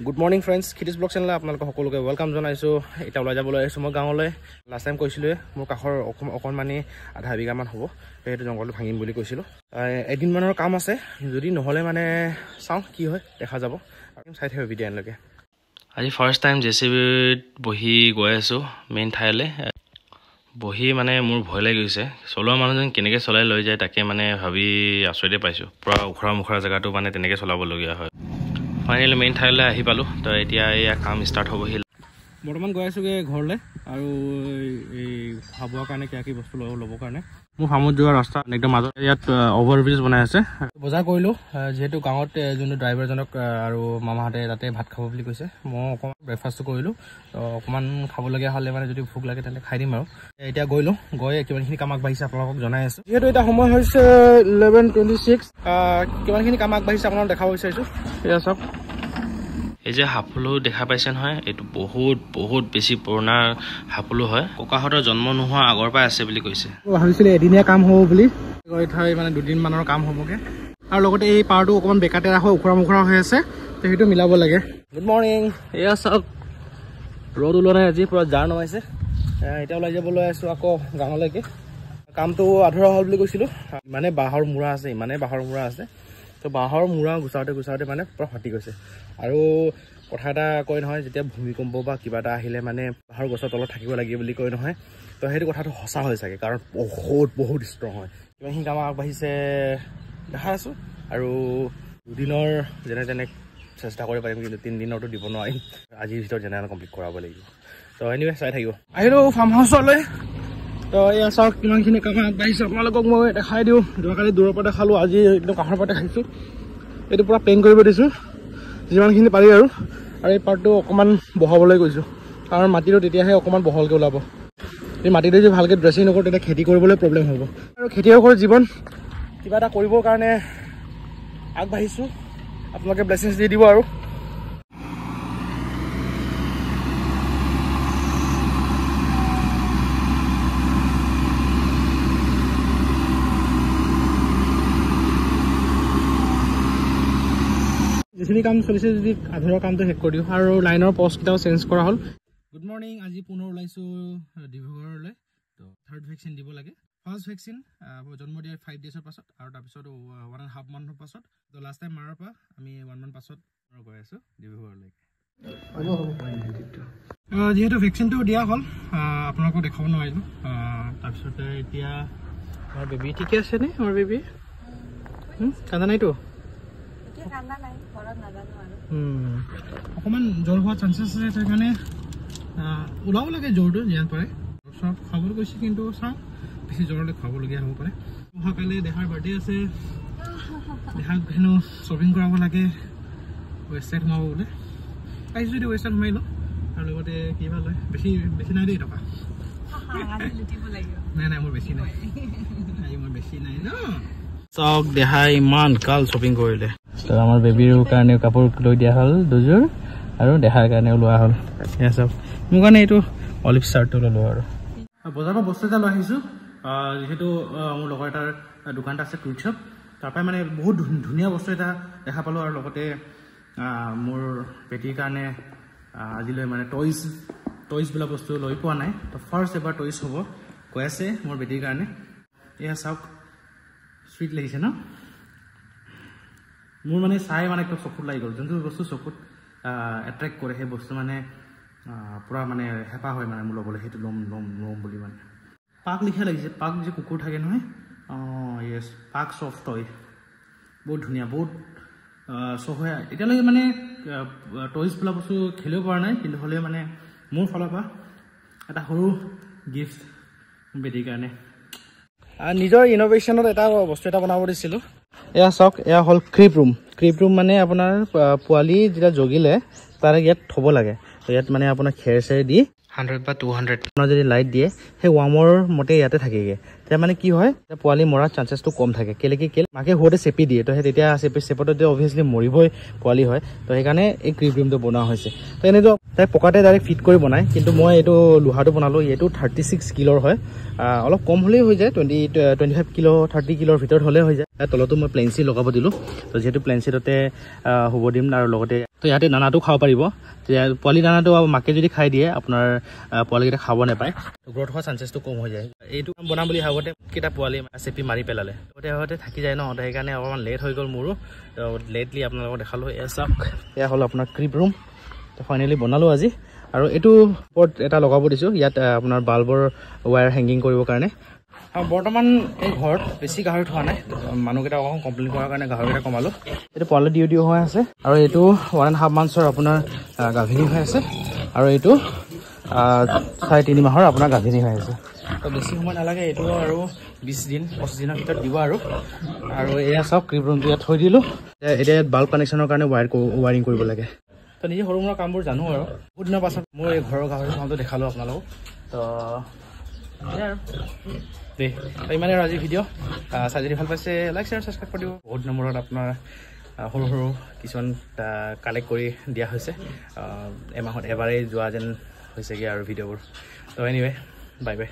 Good morning friends, Kitis Blog channel আপোনালোকক সকলোকে welcome জনাইছো। এটা ওলাই যাবলৈ আহিছো মই গাঁৱলৈ। লাষ্ট টাইম কৈছিলো মোৰ কাখৰ অকণমানি আধা বিঘা মান হ'ব। সেইটো জংগলটো ভাঙিম বুলি কৈছিলো। এদিন মানৰ কাম আছে, যদি নহলে মানে চাও কি হয় দেখা যাব। চাই থাকিব ভিডিঅ এনলৈকে। আজি ফাৰ্ষ্ট টাইম জেচিবিত বহি গৈ আছো মেইন ঠাইলৈ। বহি মানে মোৰ ভয় লাগি গৈছে। চলোৱা মানুহজন কেনেকৈ চলাই লৈ যায় তাকে মানে ভাবি আচৰিতে পাইছো। পুৰা উখৰা মুখৰা জেগাটো মানে তেনেকৈ চলাবলগীয়া হয়। ফাইনেলি মেইন ঠাইলৈ আহি পালোঁ। তো এতিয়া এয়া কাম ষ্টাৰ্ট হ'বহি। বৰ্তমান গৈ আছোগৈ ঘৰলৈ আৰু এই খাব কাৰণে কিবা কিবি বস্তু ল'বৰ কাৰণে। মোৰ ফাৰ্মত যোৱা ৰাস্তা একদম মাজত ইয়াত অভাৰ ব্ৰিজ বনাই আছে। বজাৰ কৰিলোঁ, যিহেতু গাঁৱত যোনটো ড্ৰাইভাৰজনক আৰু মামাহঁতে তাতে ভাত খাব বুলি কৈছে। মই অকণমান ব্ৰেকফাষ্টটো কৰিলোঁ। তো অকণমান খাবলগীয়া হ'লে মানে যদি ভোক লাগে তেন্তে খাই দিম আৰু। এতিয়া গৈ লওঁ, গৈ কিমানখিনি কাম আগবাঢ়িছে আপোনালোকক জনাই আছোঁ। যিহেতু এতিয়া সময় হৈছে 11:26, কিমানখিনি কাম আগবাঢ়িছে আপোনালোকক দেখাব বিচাৰিছোঁ। এয়া চাওক, এই যে হাফলু দেখা পাইছে নহয়, এইটো বহুত বেছি পুৰণা হাফলু হয়। ককাহঁতৰ জন্ম নোহোৱা আগৰ পৰাই আছে বুলি কৈছে। ভাবিছিলোঁ এদিনীয়া কাম হ'ব বুলি, গৈ থৈ মানে 2 দিন মানৰ কাম হ'বগৈ। আৰু লগতে এই পাৰটো অকণমান বেকাতে ৰাখোঁ, উখৰা মুখৰা হৈ আছে, তো সেইটো মিলাব লাগে। গুড মৰ্ণিং, এয়া চাওক ৰ'দ ওলোৱা নাই আজি, পূৰা জাৰ নমাইছে। এতিয়া ওলাই যাবলৈ আছোঁ আকৌ গাঁৱলৈকে। কামটো আধৰুৱা হ'ল বুলি কৈছিলোঁ। ইমানে বাঁহৰ মূৰা আছে, তো বাঁহৰ মূৰা গুচাওঁতে মানে পূৰা ফাটি গৈছে। আৰু কথা এটা কয় নহয়, যেতিয়া ভূমিকম্প বা কিবা এটা আহিলে মানে বাঁহৰ গছৰ তলত থাকিব লাগে বুলি কয় নহয়, তো সেইটো কথাটো সঁচা হৈ চাগে, কাৰণ বহুত ষ্ট্ৰং হয়। কিমানখিনি কাম আগবাঢ়িছে দেখা আছোঁ। আৰু 2 দিনৰ যেনে চেষ্টা কৰিব পাৰিম, কিন্তু 3 দিনৰতো দিব নোৱাৰিম। আজিৰ ভিতৰত যেনে কমপ্লিট কৰাব লাগিব। তো এনিৱে চাই থাকিব। আহিলোঁ ফাৰ্ম হাউচলৈ। তো এয়া চাওক কিমানখিনি কাম আগবাঢ়িছে, আপোনালোকক মই দেখাই দিওঁ। যোৱাকালি দূৰৰ পৰা দেখালোঁ, আজি একদম কাষৰ পৰা দেখাইছোঁ। এইটো পূৰা প্লেন কৰিব দিছোঁ যিমানখিনি পাৰি আৰু এই পাৰ্টটো অকণমান বহাবলৈ কৈছোঁ, কাৰণ মাটিটো তেতিয়াহে অকণমান বহলকৈ ওলাব। এই মাটিটো যদি ভালকৈ ড্ৰেছিং নকৰোঁ তেতিয়া খেতি কৰিবলৈ প্ৰব্লেম হ'ব। আৰু খেতিয়কৰ জীৱন, কিবা এটা কৰিবৰ কাৰণে আগবাঢ়িছোঁ। আপোনালোকে ব্লেছিংছ দি দিব আৰু। যিখিনি কাম চলিছে যদি আধৰুৱা কামটো শেষ কৰি দিওঁ। আৰু লাইনৰ পষ্টকেইটাও চেঞ্জ কৰা হ'ল। গুড মৰ্ণিং, আজি পুনৰ ওলাইছোঁ ডিব্ৰুগড়লৈ। তো 3rd ভেকচিন দিব লাগে। ফাৰ্ষ্ট ভেকচিন জন্ম দিয়াৰ 5 ডেজৰ পাছত, আৰু তাৰপিছত 1.5 মান্থৰ পাছত। তো লাষ্ট টাইম মাৰৰ পৰা আমি 1 মান্থ পাছত গৈ আছোঁ ডিব্ৰুগড়লৈ। যিহেতু ভেকচিনটো দিয়া হ'ল, আপোনালোকক দেখাব নোৱাৰিলোঁ। তাৰপিছতে এতিয়া আমাৰ বেবী ঠিকে আছেনে? আমাৰ বেবী কান্দা নাইতো? অকণমান জ্বৰ হোৱা চান্সেছ আছে, সেইকাৰণে ওলাব লাগে জ্বৰটো যিমান পাৰে। চব খাবলৈ গৈছে, কিন্তু চাওঁ বেছি জ্বৰলৈ খুৱাবলগীয়া হ'ব পাৰে। অহাকালি দেহাৰ বাৰ্থডে আছে, দেহাক হেনো শ্বপিং কৰাব লাগে, ৱেবছাইট সোমাব বোলে। পাইছোঁ যদি ৱেবছাইট সোমাই লওঁ। আৰু লগতে কি ভাল হয়, বেছি নাই দেই টকা। নাই মোৰ বেছি নাই, ন। চাওক দেহাই ইমান কাল শ্বপিং কৰিলে। তো আমাৰ বেবীৰ কাৰণে কাপোৰ লৈ দিয়া হ'ল 2যোৰ, আৰু দেহাৰ কাৰণেও লোৱা হ'ল। এয়া চাওক, মোৰ কাৰণে এইটো অলিভ চাৰ্টটো ল'লোঁ। আৰু বজাৰৰ পৰা বস্তু এটা লৈ আহিছোঁ। যিহেতু মোৰ লগৰ এটাৰ দোকান এটা আছে, টুইট শ্বপ। তাৰপৰাই মানে বহুত ধুনীয়া বস্তু এটা দেখা পালোঁ। আৰু লগতে মোৰ বেটীৰ কাৰণে আজিলৈ মানে টয়ছ বোলা বস্তু লৈ পোৱা নাই। তো ফাৰ্ষ্ট এবাৰ টয়ছ হ'ব কৈ আছে মোৰ বেটীৰ কাৰণে। এয়া চাওক, চুইট লাগিছে ন? মোৰ মানে চাই মানে একদম চকুত লাগি গ'ল। যোনটো বস্তু চকুত এট্ৰেক্ট কৰে সেই বস্তু মানে পূৰা মানে হেঁপাহ হয় মানে মোৰ ল'বলৈ, সেইটো ল'ম বুলি মানে। পাক লিখা লাগিছে, পাক যে কুকুৰ থাকে নহয়, য়েছ, পাক চফ্ট টয়। বহুত ধুনীয়া, বহুত চফ্ট হয়। এতিয়ালৈকে মানে টয়ছ বোলা বস্তু খেলিব পৰা নাই, কিন্তু হ'লেও মানে মোৰ ফালৰ পৰা এটা সৰু গিফ্ট বেটীৰ কাৰণে। নিজৰ ইন'ভেশ্যনত এটা বস্তু এটা বনাব দিছিলোঁ। এয়া চাওক, এয়া হ'ল ক্ৰিপ ৰুম মানে আপোনাৰ পোৱালি যেতিয়া জগিলে তাৰে ইয়াত থ'ব লাগে। তো ইয়াত মানে আপোনাৰ খেৰ চেৰ দি 100 বা 200 যদি লাইট দিয়ে, সেই ৱাৰ্মৰ মতে ইয়াতে থাকেগৈ। তেতিয়া মানে কি হয় পোৱালি মৰাৰ চান্সেছটো কম থাকে কেলে মাকে সৰুতে চেপি দিয়ে তো সেই তেতিয়া চেপতে অভিয়াছলি মৰিবই পোৱালি হয় তো সেইকাৰণে এই ক্ৰিপ ৰুমটো বনোৱা হৈছে তো এনেতো তাই পকাতে ডাইৰেক্ট ফিট কৰি বনায় কিন্তু মই এইটো লোহাটো বনালোঁ এইটো 36 কিলোৰ হয় অলপ কম হ'লেই হৈ যায় 25 কিলো 30 কিলোৰ ভিতৰত হ'লে হৈ যায় তাৰ তলতো মই প্লেনচি লগাব দিলোঁ তো যিহেতু প্লেনচিটতে শুব দিম আৰু লগতে তো ইয়াতে দানাটো খাব পাৰিব পোৱালি দানাটো মাকে যদি খাই দিয়ে আপোনাৰ পোৱালিকেইটা খাব নাপায় গ্ৰ'থ হোৱাৰ চান্সেছটো কম হৈ যায় এইটো বনাম বুলি ভাবোঁতে কেইটা পোৱালি চেপি মাৰি পেলালে গোটেই থাকি যায় ন সেইকাৰণে অকণমান লেট হৈ গ'ল মোৰো তো লেটলি আপোনালোকক দেখালোঁ এয়া চাওক এয়া হ'ল আপোনাৰ ক্ৰিপ ৰুম তো ফাইনেলি বনালোঁ আজি আৰু এইটো ওপৰত এটা লগাব দিছোঁ ইয়াত আপোনাৰ বাল্বৰ ৱায়াৰ হেংগিং কৰিবৰ কাৰণে বৰ্তমান এই ঘৰত বেছি গাহৰি থোৱা নাই মানুহকেইটা অকণ কমপ্লেইন কৰাৰ কাৰণে গাহৰিকেইটা কমালোঁ এইটো পোৱালি দিও হৈ আছে আৰু এইটো 1.5 মান্থছৰ আপোনাৰ গাভিনী হৈ আছে আৰু এইটো 3.5 মাহৰ আপোনাৰ গাভিনী হৈ আছে তো বেছি সময় নালাগে এইটো আৰু 20 দিন 25 দিনৰ ভিতৰত দিব আৰু এয়া চাওক ক্ৰিপ ৰুমটো ইয়াত থৈ দিলোঁ এতিয়া ইয়াত বাল্ব কানেকশ্যনৰ কাৰণে ৱায়াৰিং কৰিব লাগে তো নিজে সৰু সুৰা কামবোৰ জানো আৰু বহুত দিনৰ পাছত মই এই ঘৰৰ গাহৰি ফাৰ্মটো দেখালোঁ আপোনালোকক তো সেয়াই আৰু দেই ইমানে আৰু আজি ভিডিঅ' চাই যদি ভাল পাইছে লাইক শ্বেয়াৰ ছাবস্ক্ৰাইব কৰি দিব বহুত দিনৰ মূৰত আপোনাৰ সৰু সৰু কিছুমান কালেক্ট কৰি দিয়া হৈছে এমাহত এবাৰেই যোৱা যেন হৈছেগৈ আৰু ভিডিঅ'বোৰ তো এনিৱে বাই বাই